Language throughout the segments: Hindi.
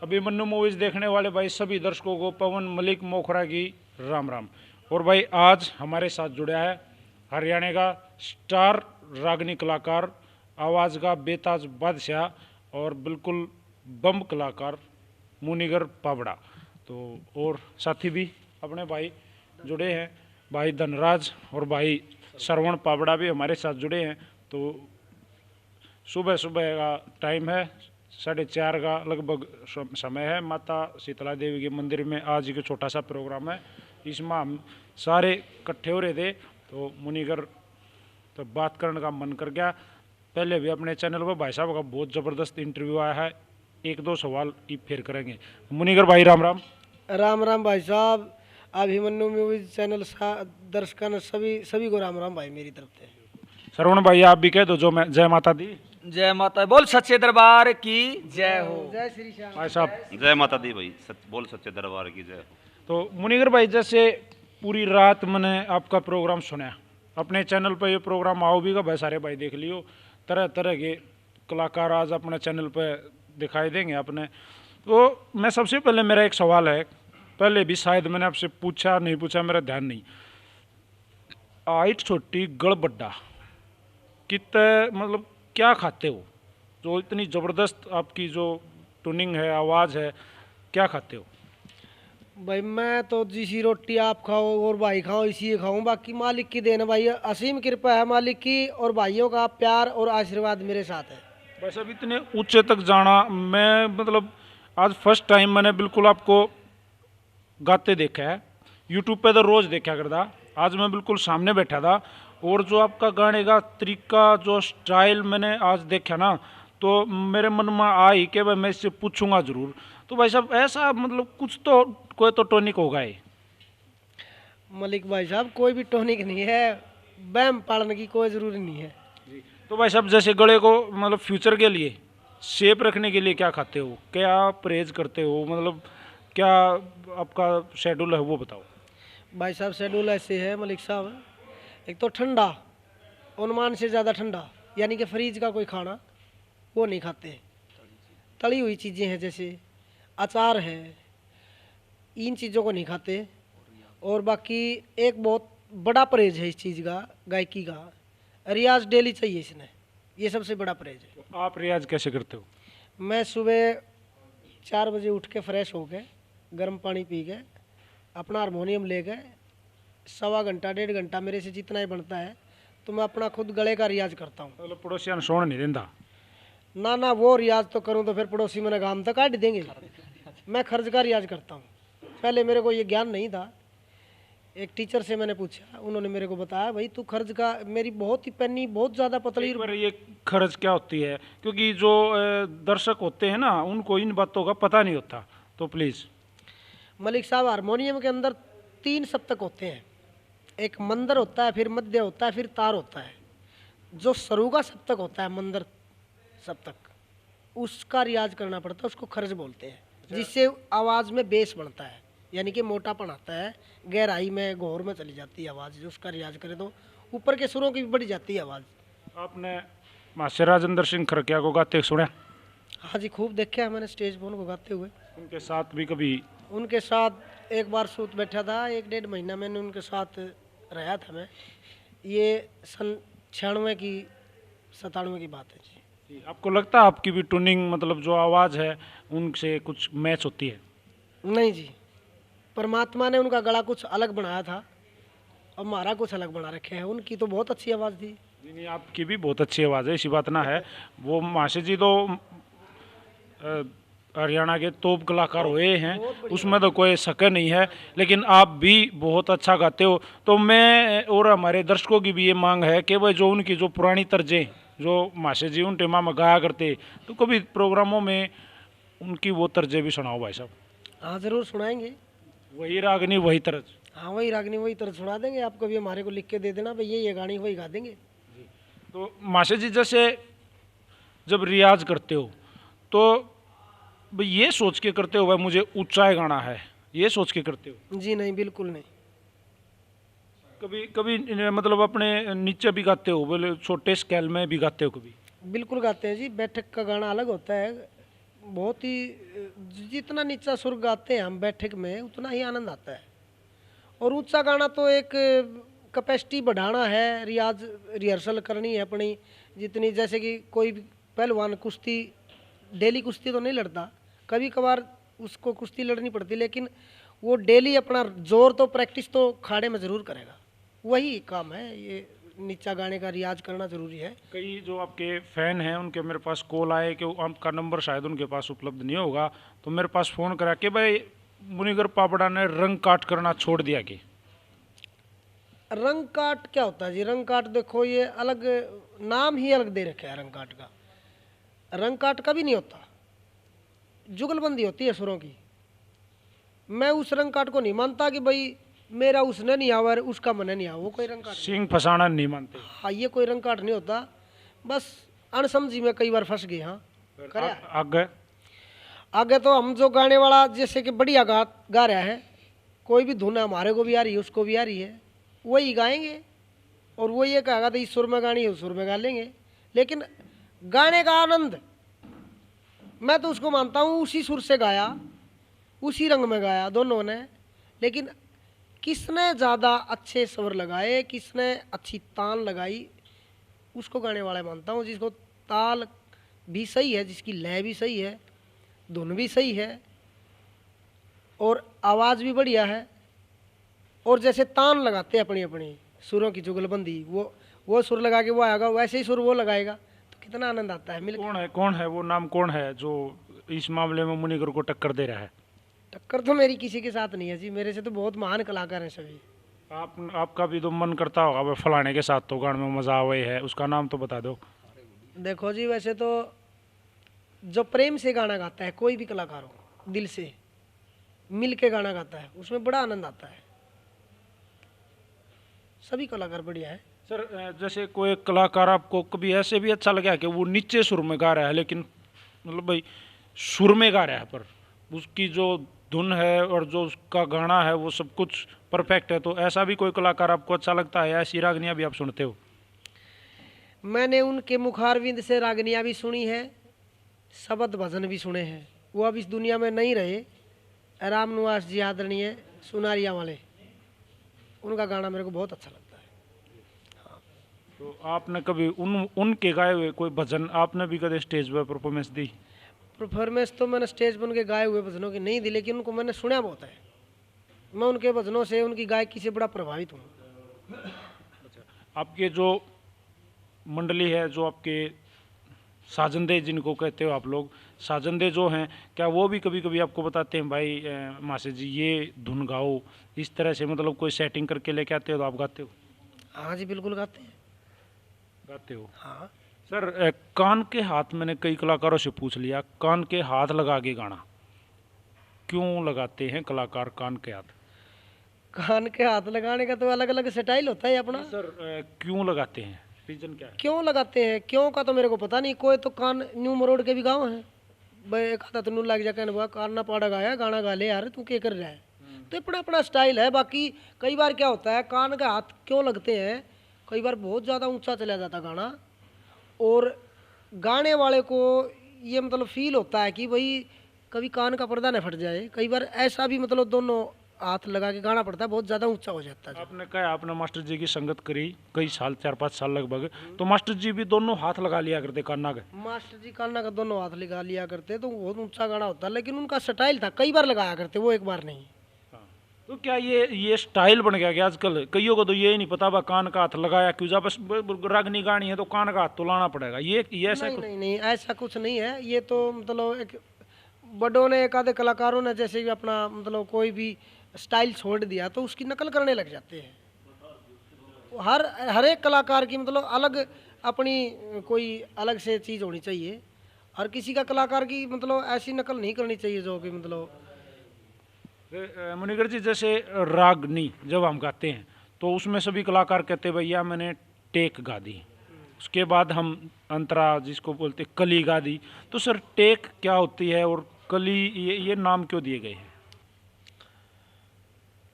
अभिमन्यु मूवीज देखने वाले भाई सभी दर्शकों को पवन मलिक मोखरा की राम राम। और भाई आज हमारे साथ जुड़ा है हरियाणा का स्टार रागनी कलाकार, आवाज़ का बेताज बादशाह और बिल्कुल बम कलाकार मुनिगर पावड़ा। तो और साथी भी अपने भाई जुड़े हैं, भाई धनराज और भाई श्रवण पावड़ा भी हमारे साथ जुड़े हैं। तो सुबह सुबह का टाइम है, 4:30 का लगभग समय है। माता शीतला देवी के मंदिर में आज एक छोटा सा प्रोग्राम है, इसमें हम सारे इकट्ठे हो रहे थे। तो मुनिगर तो बात करने का मन कर गया। पहले भी अपने चैनल पर भाई साहब का बहुत ज़बरदस्त इंटरव्यू आया है, एक दो सवाल ही फिर करेंगे। मुनिगर भाई राम राम। राम राम भाई साहब, अभिमन्यु म्यूजिक चैनल दर्शकों सभी को राम राम भाई मेरी तरफ से। श्रवण भाई आप भी कह दो जो मैं जय माता दी। जय माता, बोल सच्चे दरबार की जय हो। जय श्री श्याम भाई साहब जय माता दी भाई, बोल सच्चे दरबार की जय हो। तो मुनिगर भाई जैसे पूरी रात मैंने आपका प्रोग्राम सुना, अपने चैनल पर ये प्रोग्राम आओ भी का भाई सारे भाई देख लियो, तरह तरह के कलाकार आज अपने चैनल पर दिखाई देंगे अपने। तो मैं सबसे पहले मेरा एक सवाल है, पहले भी शायद मैंने आपसे पूछा नहीं पूछा, मेरा ध्यान नहीं। हाइट छोटी गड़ बड्डा कितने मतलब क्या खाते हो जो इतनी ज़बरदस्त आपकी जो ट्यूनिंग है, आवाज़ है, क्या खाते हो? भाई मैं तो जिसी रोटी आप खाओ और भाई खाओ इसी खाऊं, बाकी मालिक की देन भाई, असीम कृपा है मालिक की और भाइयों का प्यार और आशीर्वाद मेरे साथ है। बस अब इतने ऊंचे तक जाना, मैं मतलब आज फर्स्ट टाइम मैंने बिल्कुल आपको गाते देखा है। यूट्यूब पे तो रोज़ देखा करता, आज मैं बिल्कुल सामने बैठा था और जो आपका गाने का तरीका, जो स्टाइल मैंने आज देखा ना, तो मेरे मन में आई कि भाई मैं इससे पूछूंगा ज़रूर। तो भाई साहब ऐसा मतलब कुछ तो कोई तो टॉनिक होगा ही। मलिक भाई साहब कोई भी टॉनिक नहीं है, बैम पालने की कोई ज़रूरी नहीं है। तो भाई साहब जैसे गले को मतलब फ्यूचर के लिए शेप रखने के लिए क्या खाते हो, क्या परहेज करते हो, मतलब क्या आपका शेड्यूल है वो बताओ। भाई साहब शेड्यूल ऐसे है मलिक साहब, एक तो ठंडा, अनुमान से ज़्यादा ठंडा, यानी कि फ्रीज का कोई खाना वो नहीं खाते। तली हुई चीज़ें हैं जैसे अचार है, इन चीज़ों को नहीं खाते। और बाकी एक बहुत बड़ा परहेज है इस चीज़ का, गायकी का, रियाज डेली चाहिए इसने, ये सबसे बड़ा परहेज है। तो आप रियाज कैसे करते हो? मैं सुबह 4 बजे उठ के फ्रेश हो के गर्म पानी पी के अपना हारमोनियम ले गए, 1.25 घंटा 1.5 घंटा मेरे से जितना ही बनता है तो मैं अपना खुद गले का रियाज करता हूँ। मतलब पड़ोसियां सोने नहीं देता? ना ना, वो रियाज तो करूँ तो फिर पड़ोसी मैंने काम तक काट देंगे। मैं खर्च का रियाज करता हूँ। पहले मेरे को ये ज्ञान नहीं था, एक टीचर से मैंने पूछा, उन्होंने मेरे को बताया भाई तू खर्च का, मेरी बहुत ही पेनी बहुत ज़्यादा पतली। पर ये खर्च क्या होती है, क्योंकि जो दर्शक होते हैं ना उनको इन बातों का पता नहीं होता, तो प्लीज़। मलिक साहब हारमोनियम के अंदर 3 सप्तक होते हैं, एक मंदर होता है, फिर मध्य होता है, फिर तार होता है। जो सरू का सप्तक होता है, मंदर सप्तक, उसका रियाज करना पड़ता है, उसको खर्च बोलते हैं, जिससे आवाज़ में बेस बढ़ता है, यानी कि मोटापन आता है, गहराई में घोर में चली जाती है आवाज़। जो उसका रियाज करे तो ऊपर के सुरों की भी बढ़ जाती है आवाज़। आपने मास्टर राजेंद्र सिंह खरकिया को गाते सुना? हाँ जी, खूब देखा है मैंने स्टेज पर उनको गाते हुए। उनके साथ भी कभी? उनके साथ एक बार सूत बैठा था, 1-1.5 महीना मैंने उनके साथ रहा था मैं। ये सन 96 की 97 की बात है जी। आपको लगता है आपकी भी ट्यूनिंग मतलब जो आवाज़ है उनसे कुछ मैच होती है? नहीं जी, परमात्मा ने उनका गला कुछ अलग बनाया था और हमारा कुछ अलग बना रखे हैं। उनकी तो बहुत अच्छी आवाज़ थी। नहीं, आपकी भी बहुत अच्छी आवाज़ है, ऐसी बात ना है। वो माशे जी तो हरियाणा के तोप कलाकार हुए हैं, उसमें तो कोई शक नहीं है, लेकिन आप भी बहुत अच्छा गाते हो। तो मैं और हमारे दर्शकों की भी ये मांग है कि भाई जो उनकी जो पुरानी तर्जें जो माशे जी उन टेमा में गाया करते, तो कभी प्रोग्रामों में उनकी वो तर्जें भी सुनाओ भाई साहब। हाँ ज़रूर सुनाएंगे। वही रागनी वही तर्ज। हाँ वही रागनी वही तरह सुना देंगे, आपको भी हमारे को लिख के दे देना भाई ये गानी वही गा देंगे। तो माशे जी जैसे जब रियाज करते हो तो भाई ये सोच के करते हो भाई मुझे ऊंचाई गाना है, ये सोच के करते हो? जी नहीं, बिल्कुल नहीं। कभी कभी मतलब अपने नीचे भी गाते हो, बोले छोटे स्केल में भी गाते हो कभी? बिल्कुल गाते हैं जी, बैठक का गाना अलग होता है, बहुत ही जितना नीचा सुर गाते हैं हम बैठक में उतना ही आनंद आता है। और ऊंचा गाना तो एक कैपेसिटी बढ़ाना है, रियाज रिहर्सल करनी है अपनी जितनी, जैसे कि कोई भी पहलवान कुश्ती डेली कुश्ती तो नहीं लड़ता, कभी कभार उसको कुश्ती लड़नी पड़ती, लेकिन वो डेली अपना जोर तो प्रैक्टिस तो खाड़े में ज़रूर करेगा। वही काम है, ये नीचा गाने का रियाज करना ज़रूरी है। कई जो आपके फैन हैं उनके मेरे पास कॉल आए कि आपका नंबर शायद उनके पास उपलब्ध नहीं होगा, तो मेरे पास फ़ोन करा कि भाई मुनिगर पापड़ा ने रंग काट करना छोड़ दिया कि रंग काट क्या होता है जी? रंग काट देखो, ये अलग नाम ही अलग दे रखा है रंग काट का। रंग काट कभी नहीं होता, जुगलबंदी होती है सुरों की। मैं उस रंग काट को नहीं मानता कि भाई मेरा उसने नहीं आवा उसका मन नहीं आवा, वो कोई रंग काट नहीं। सिंह फसाना नहीं मानते। हाँ, ये कोई रंग काट नहीं होता, बस अनसमझी में कई बार फंस गए। हाँ, करे आगे आगे तो हम जो गाने वाला जैसे कि बढ़िया गा रहा है, कोई भी धुन हमारे को भी आ रही है उसको भी आ रही है, वही गाएंगे। और वो ये कहेगा तो इस सुर में गानी है उस सुर में गा लेंगे, लेकिन गाने का आनंद मैं तो उसको मानता हूँ उसी सुर से गाया, उसी रंग में गाया दोनों ने, लेकिन किसने ज़्यादा अच्छे स्वर लगाए, किसने अच्छी ताल लगाई, उसको गाने वाला मानता हूँ। जिसको ताल भी सही है, जिसकी लय भी सही है, धुन भी सही है और आवाज़ भी बढ़िया है, और जैसे तान लगाते हैं अपनी अपनी सुरों की जुगलबंदी, वो सुर लगा के वो आएगा, वैसे ही सुर वो लगाएगा, तो कितना आनंद आता है मिल। कौन है वो नाम कौन है जो इस मामले में मुनिगर को टक्कर दे रहा है? टक्कर तो मेरी किसी के साथ नहीं है जी, मेरे से तो बहुत महान कलाकार हैं सभी। आपका भी तो मन करता होगा भाई फलाने के साथ तो गाने में मजा आवे है, उसका नाम तो बता दो। देखो जी, वैसे तो जो प्रेम से गाना गाता है कोई भी कलाकार हो, दिल से मिल के गाना गाता है, उसमें बड़ा आनंद आता है। सभी कलाकार बढ़िया है। सर जैसे कोई कलाकार आपको कभी ऐसे भी अच्छा लगा कि वो नीचे सुर में गा रहा है, लेकिन मतलब भाई सुर में गा रहा है पर उसकी जो धुन है और जो उसका गाना है वो सब कुछ परफेक्ट है, तो ऐसा भी कोई कलाकार आपको अच्छा लगता है? ऐसी रागनियाँ भी आप सुनते हो? मैंने उनके मुखारविंद से रागनियाँ भी सुनी है, शबद भजन भी सुने हैं। वो अब इस दुनिया में नहीं रहे, राम निवास जी आदरणीय सुनारिया वाले, उनका गाना मेरे को बहुत अच्छा लगता है। तो आपने कभी उनके गाए हुए कोई भजन आपने भी कभी स्टेज पर परफॉर्मेंस दी? परफॉर्मेंस तो मैंने स्टेज पर उनके गाए हुए भजनों की नहीं दी, लेकिन उनको मैंने सुना बहुत है। मैं उनके भजनों से, उनकी गायकी से बड़ा प्रभावित हूँ। आपके जो मंडली है, जो आपके साजंदे जिनको कहते हो आप लोग, साजंदे जो हैं, क्या वो भी कभी कभी आपको बताते हैं भाई मासे जी ये धुन गाओ, इस तरह से मतलब कोई सेटिंग करके लेके आते हो तो आप गाते हो? हाँ जी, बिल्कुल गाते हैं। गाते हो? हाँ, सर कान के हाथ मैंने कई कलाकारों से पूछ लिया, कान के हाथ लगा के गाना क्यों लगाते हैं कलाकार कान के हाथ? कान के हाथ लगाने का तो अलग अलग स्टाइल होता है अपना। सर क्यों लगाते हैं, रीजन क्या है? क्यों लगाते हैं, क्यों का तो मेरे को पता नहीं। कोई तो कान न्यू मरोड़ के भी गाँव है भाई, एक हाथ तो लग जा कहने बुआ कान ना पाड़ा गाया, गाना गा ले यार, तू क्या कर रहा है। तो अपना अपना स्टाइल है। बाकी कई बार क्या होता है, कान का हाथ क्यों लगते हैं, कई बार बहुत ज़्यादा ऊंचा चला जाता गाना, और गाने वाले को ये मतलब फील होता है कि भाई कभी कान का पर्दा न फट जाए। कई बार ऐसा भी मतलब दोनों हाथ लगा के गाना पड़ता है, बहुत ज़्यादा ऊंचा हो जाता है। आपने कहा आपने मास्टर जी की संगत करी कई साल, 4-5 साल लगभग, तो मास्टर जी भी दोनों हाथ लगा लिया करते कान्ना के? मास्टर जी कान्ना का दोनों हाथ लगा लिया करते, तो बहुत ऊंचा गाना होता, लेकिन उनका स्टाइल था, कई बार लगाया करते, वो एक बार नहीं। तो क्या ये स्टाइल बन गया कि आजकल कईयों को तो ये ही नहीं पता बा कान का हाथ लगाया क्यों जा, बस रागनी गानी है तो कान का हाथ तो लाना पड़ेगा, ये ऐसा नहीं कुछ? नहीं नहीं, ऐसा कुछ नहीं है। ये तो मतलब एक बड़ों ने, एक आधे कलाकारों ने जैसे भी अपना मतलब कोई भी स्टाइल छोड़ दिया तो उसकी नकल करने लग जाते हैं। हर एक कलाकार की मतलब अलग अपनी कोई अलग से चीज़ होनी चाहिए। हर किसी का कलाकार की मतलब ऐसी नकल नहीं करनी चाहिए जो कि मतलब। मुनिगर जी जैसे रागनी जब हम गाते हैं तो उसमें सभी कलाकार कहते हैं भैया मैंने टेक गा दी, उसके बाद हम अंतरा जिसको बोलते हैं कली गा दी, तो सर टेक क्या होती है और कली ये नाम क्यों दिए गए हैं?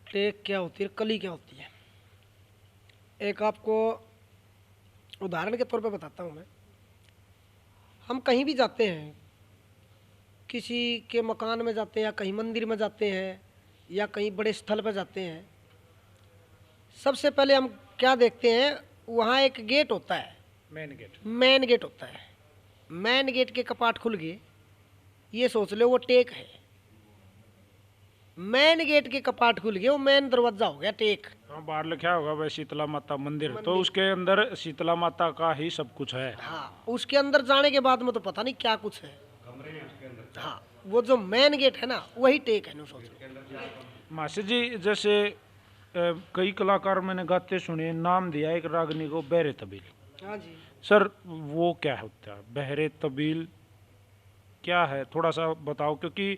टेक क्या होती है, कली क्या होती है, एक आपको उदाहरण के तौर पे बताता हूँ मैं। हम कहीं भी जाते हैं किसी के मकान में जाते हैं या कहीं मंदिर में जाते हैं या कहीं बड़े स्थल पर जाते हैं, सबसे पहले हम क्या देखते हैं, वहाँ एक गेट होता है, मेन गेट। मेन गेट होता है। मेन गेट के कपाट खुल गए, ये सोच लो वो टेक है। मेन गेट के कपाट खुल गए, वो मेन दरवाजा हो गया टेक। हाँ, बाहर लिखा होगा भाई शीतला माता मंदिर, तो उसके अंदर शीतला माता का ही सब कुछ है। हाँ, उसके अंदर जाने के बाद में तो पता नहीं क्या कुछ है। हाँ, वो जो मेन गेट है ना, वही टेक है ना, सोच लो। मासी जी, जैसे कई कलाकार मैंने गाते सुने, नाम दिया एक रागनी को बहरे तबील। हाँ जी। सर वो क्या होता है बहरे तबील, क्या है, थोड़ा सा बताओ, क्योंकि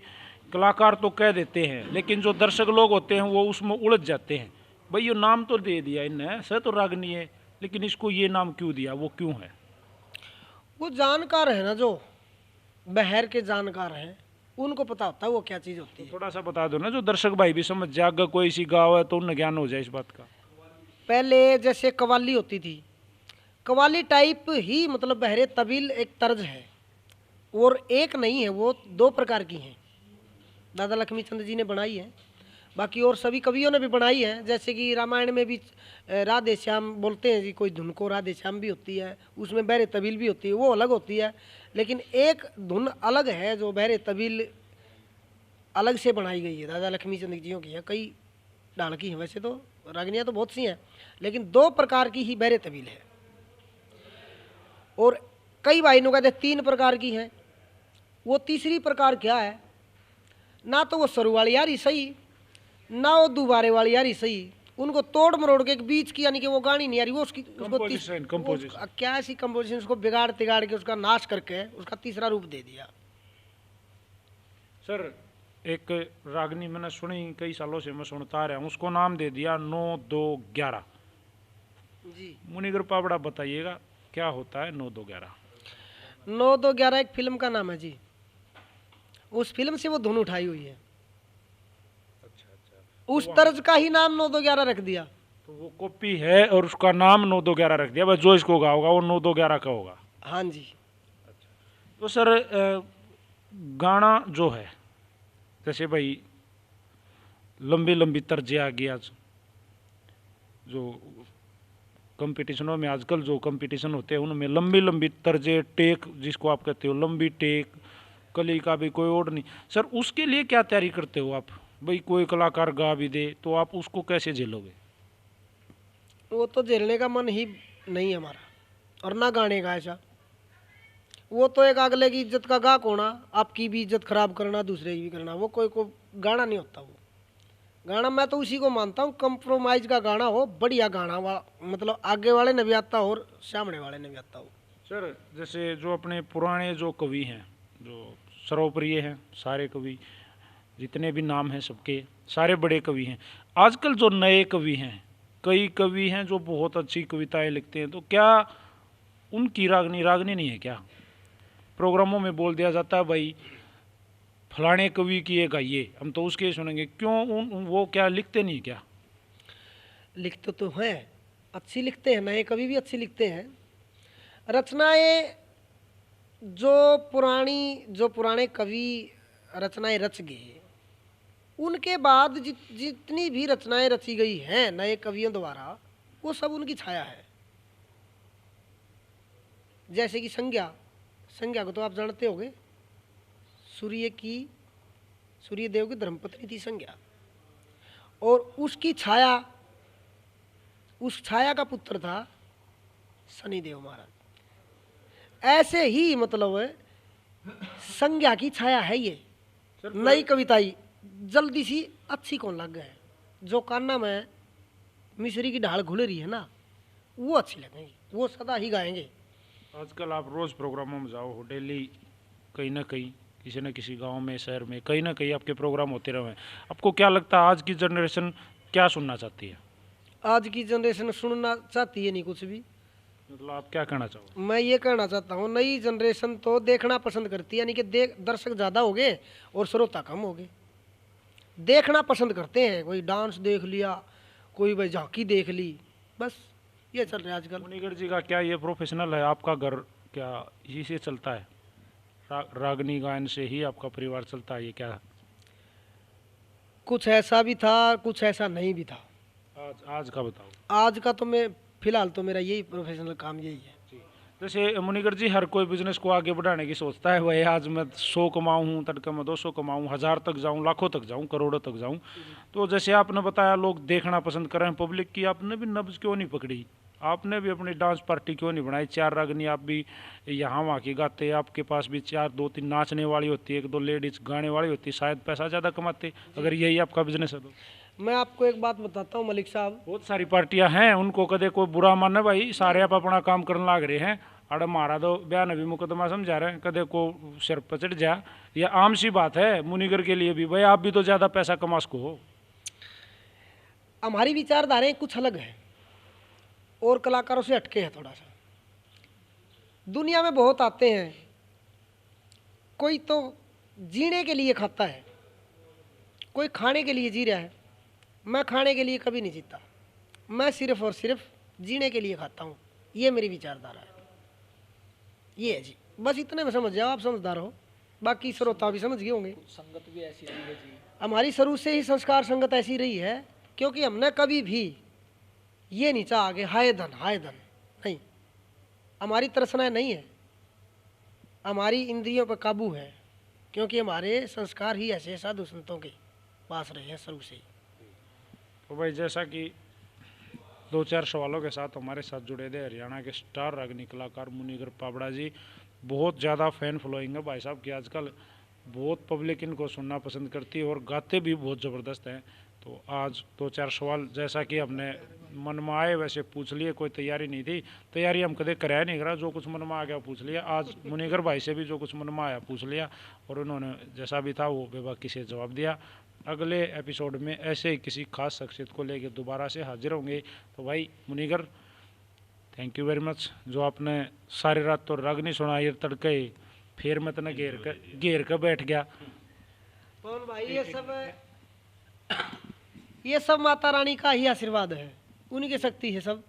कलाकार तो कह देते हैं लेकिन जो दर्शक लोग होते हैं वो उसमें उलझ जाते हैं। भाई ये नाम तो दे दिया इनने, सर तो रागनी है, लेकिन इसको ये नाम क्यों दिया, वो क्यों है? वो जानकार है ना, जो बहर के जानकार हैं, उनको पता होता है वो क्या चीज़ होती है। थोड़ा सा बता दो ना, जो दर्शक भाई भी समझ जाए, अगर कोई सी गाँव है तो उन्हें ज्ञान हो जाए इस बात का। पहले जैसे कव्वाली होती थी, कव्वाली टाइप ही मतलब बहरे तबील एक तर्ज है, और एक नहीं है, वो दो प्रकार की हैं। दादा लक्ष्मी चंद जी ने बनाई है, बाकी और सभी कवियों ने भी बनाई है। जैसे कि रामायण में भी राधे श्याम बोलते हैं जी, कोई धुन को राधे श्याम भी होती है, उसमें बहरे तबील भी होती है, वो अलग होती है। लेकिन एक धुन अलग है जो बहरे तबील अलग से बनाई गई है, दादा लक्ष्मी चंद जियों की है। कई ढाल की हैं वैसे तो, रागनियाँ तो बहुत सी हैं, लेकिन दो प्रकार की ही बहरे तबील है। और कई भाइयों कहते 3 प्रकार की हैं। वो तीसरी प्रकार क्या है, ना तो वो सरू वाली यारी सही, ना वो दुबारे वाली यारी सही, उनको तोड़ मरोड़ के एक बीच की, यानी कि वो गानी नहीं आ रही, वो उसकी कंपोजिशन क्या ऐसी कंपोजिशन, उसको बिगाड़ तिगाड़ के उसका नाश करके उसका तीसरा रूप दे दिया। सर एक रागनी मैंने सुनी, कई सालों से मैं सुनता आ रहा हूँ, उसको नाम दे दिया 9-2-11 जी। मुनिगर पाबड़ा, बताइएगा क्या होता है 9-2-11? 9-2-11 एक फिल्म का नाम है जी, उस फिल्म से वो धुन उठाई हुई है। उस तर्ज का ही नाम 9-2-11 रख दिया। तो वो कॉपी है और उसका नाम 9-2-11 रख दिया, बस जो इसको गाओगा वो 9-2-11 का होगा। हाँ जी। तो सर गाना जो है, जैसे भाई लंबी लंबी तर्जें आ गई आज, जो कंपटीशनों में आजकल जो कंपटीशन होते हैं उनमें लंबी लंबी तर्जें, टेक जिसको आप कहते हो, लंबी टेक, कली का भी कोई और नहीं। सर उसके लिए क्या तैयारी करते हो आप? भाई कोई कलाकार गा भी दे तो आप उसको कैसे झेलोगे? वो तो झेलने का मन ही नहीं है हमारा, और ना गाने का ऐसा। वो तो एक अगले की इज्जत का गाहक होना, आपकी भी इज्जत खराब करना, दूसरे की भी करना, वो कोई को गाना नहीं होता। वो गाना मैं तो उसी को मानता हूँ, कंप्रोमाइज का गाना हो, बढ़िया गाना मतलब आगे वाले ने भी आता हो और सामने वाले ने भी आता हो। सर जैसे जो अपने पुराने जो कवि हैं, जो सर्वप्रिय हैं, सारे कवि जितने भी नाम हैं सबके, सारे बड़े कवि हैं। आजकल जो नए कवि हैं, कई कवि हैं जो बहुत अच्छी कविताएं लिखते हैं, तो क्या उनकी रागनी रागनी नहीं है क्या? प्रोग्रामों में बोल दिया जाता है भाई फलाने कवि की ये गाइए, हम तो उसके ही सुनेंगे, क्यों वो क्या लिखते नहीं क्या? लिखते तो हैं, अच्छी लिखते हैं, नए कवि भी अच्छी लिखते हैं। रचनाएं जो पुराने कवि रचनाएं रच गए, उनके बाद जितनी भी रचनाएं रची गई हैं नए कवियों द्वारा, वो सब उनकी छाया है। जैसे कि संज्ञा को तो आप जानते होंगे, सूर्यदेव की धर्मपत्नी थी संज्ञा, और उस छाया का पुत्र था शनिदेव महाराज। ऐसे ही मतलब संज्ञा की छाया है ये। नई कविताई जल्दी सी अच्छी कौन लग गए, जो कान्ना में मिश्री की ढाल घुल रही है ना, वो अच्छी लगेंगी, वो सदा ही गाएंगे। आजकल आप रोज़ प्रोग्रामों में जाओ, डेली कहीं ना कहीं किसी न किसी गांव में, शहर में, कहीं ना कहीं आपके प्रोग्राम होते रहे। आपको क्या लगता है आज की जनरेशन क्या सुनना चाहती है? आज की जनरेशन सुनना चाहती है नहीं कुछ भी। मतलब आप क्या कहना चाहोगे? मैं ये कहना चाहता हूँ, नई जनरेशन तो देखना पसंद करती है, यानी कि दर्शक ज़्यादा हो गए और श्रोता कम हो गए। देखना पसंद करते हैं, कोई डांस देख लिया, कोई भाई झांकी देख ली, बस ये चल रहा है आजकल। मुनिगढ़ जी का क्या ये प्रोफेशनल है? आपका घर क्या इसी से चलता है, रागनी गायन से ही आपका परिवार चलता है, ये क्या? कुछ ऐसा भी था, कुछ ऐसा नहीं भी था। आज का बताओ। आज का तो मैं फिलहाल तो मेरा यही प्रोफेशनल काम यही है। जैसे मुनिगर जी, हर कोई बिजनेस को आगे बढ़ाने की सोचता है, भाई आज मैं 100 कमाऊँ, तड़के में 200 कमाऊँ, 1000 तक जाऊँ, लाखों तक जाऊँ, करोड़ों तक जाऊँ। तो जैसे आपने बताया लोग देखना पसंद कर रहे हैं पब्लिक की, आपने भी नब्ज क्यों नहीं पकड़ी? आपने भी अपनी डांस पार्टी क्यों नहीं बनाई? 4 रागनी आप भी यहाँ वहाँ की गाते, आपके पास भी 2-3 नाचने वाली होती है, 1-2 लेडीज गाने वाली होती है, शायद पैसा ज़्यादा कमाते अगर यही आपका बिजनेस है तो। मैं आपको एक बात बताता हूँ मलिक साहब, बहुत सारी पार्टियां हैं, उनको कदे कोई बुरा माने भाई, सारे आप अपना काम करने लाग रहे हैं, अरे मारा दो बयान भी मुकदमा समझा रहे हैं, कदे को सिर पर चढ़ जा, ये आम सी बात है मुनिगर के लिए भी, भाई आप भी तो ज़्यादा पैसा कमा सको हो। हमारी विचारधाराएं कुछ अलग है और कलाकारों से हटके है थोड़ा सा। दुनिया में बहुत आते हैं, कोई तो जीने के लिए खाता है, कोई खाने के लिए जी रहा है। मैं खाने के लिए कभी नहीं जीता, मैं सिर्फ और सिर्फ जीने के लिए खाता हूँ। ये मेरी विचारधारा है, ये है जी। बस इतने में समझ जाओ, आप समझदार हो, बाकी श्रोता भी समझ गए होंगे। संगत भी ऐसी रही है जी। हमारी शुरू से ही संस्कार संगत ऐसी रही है, क्योंकि हमने कभी भी ये नहीं चाहा कि हाय धन नहीं। हमारी तृष्णाएं नहीं है, हमारी इंद्रियों पर काबू है, क्योंकि हमारे संस्कार ही ऐसे साधु संतों के पास रहे हैं शुरू से ही। तो भाई जैसा कि 2-4 सवालों के साथ हमारे साथ जुड़े थे हरियाणा के स्टार रागनी कलाकार मुनिगर पाबड़ा जी। बहुत ज़्यादा फैन फॉलोइंग है भाई साहब की आजकल, बहुत पब्लिक इनको सुनना पसंद करती है और गाते भी बहुत ज़बरदस्त हैं। तो आज 2-4 सवाल जैसा कि हमने मन में आए वैसे पूछ लिए, कोई तैयारी नहीं थी, तैयारी हम कदे कराया नहीं करा, जो कुछ मन में आ गया पूछ लिया। आज मुनिगर भाई से भी जो कुछ मन में आया पूछ लिया और उन्होंने जैसा भी था वो बेबाकी से जवाब दिया। अगले एपिसोड में ऐसे ही किसी खास शख्सियत को लेकर दोबारा से हाजिर होंगे। तो भाई Munigar, thank you very much, जो आपने सारी रात तो रागनी सुनाई, तड़के फिर मैं तना घेर कर बैठ गया। पवन भाई, ये सब माता रानी का ही आशीर्वाद है, उन्हीं की शक्ति है सब।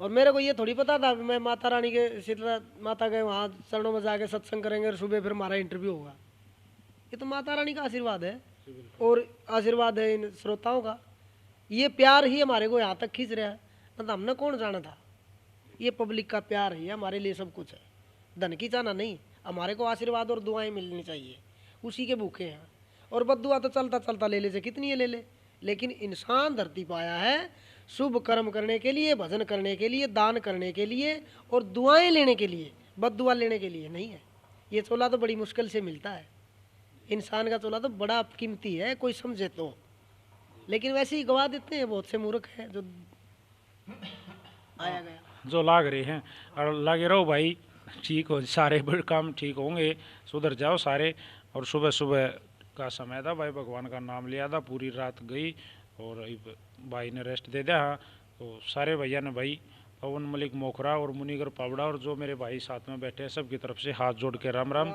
और मेरे को ये थोड़ी पता था मैं माता रानी के शीतला माता के वहाँ चरणों में जाके सत्संग करेंगे और सुबह फिर हमारा इंटरव्यू होगा। ये तो माता रानी का आशीर्वाद है और आशीर्वाद है इन श्रोताओं का। ये प्यार ही हमारे को यहाँ तक खींच रहा है, मतलब हमने कौन जाना था। ये पब्लिक का प्यार ही हमारे लिए सब कुछ है, धन की चाहना नहीं। हमारे को आशीर्वाद और दुआएं मिलनी चाहिए, उसी के भूखे हैं। और बद्दुआ तो चलता चलता ले ले से कितनी है ले ले, लेकिन इंसान धरती पाया है शुभ कर्म करने के लिए, भजन करने के लिए, दान करने के लिए और दुआएं लेने के लिए, बद्दुआ लेने के लिए नहीं है। ये चोला तो बड़ी मुश्किल से मिलता है, इंसान का चोला तो बड़ा कीमती है, कोई समझे तो। लेकिन वैसे ही गवा देते हैं, बहुत से मूर्ख हैं जो आया गया जो लाग रहे हैं। और लगे रहो भाई, ठीक हो, सारे बड़े काम ठीक होंगे, सुधर जाओ सारे। और सुबह सुबह का समय था भाई, भगवान का नाम लिया था, पूरी रात गई और भाई ने रेस्ट दे दिया। हाँ, तो सारे भैया ने भाई पवन मलिक मोखरा और मुनिगर पाबड़ा और जो मेरे भाई साथ में बैठे हैं सबकी तरफ से हाथ जोड़ के राम राम।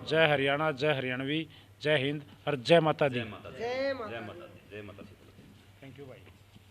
जय हरियाणा, जय हरियाणवी, जय हिंद और जय माता दी। जय माता। जय माता दी। थैंक यू भाई।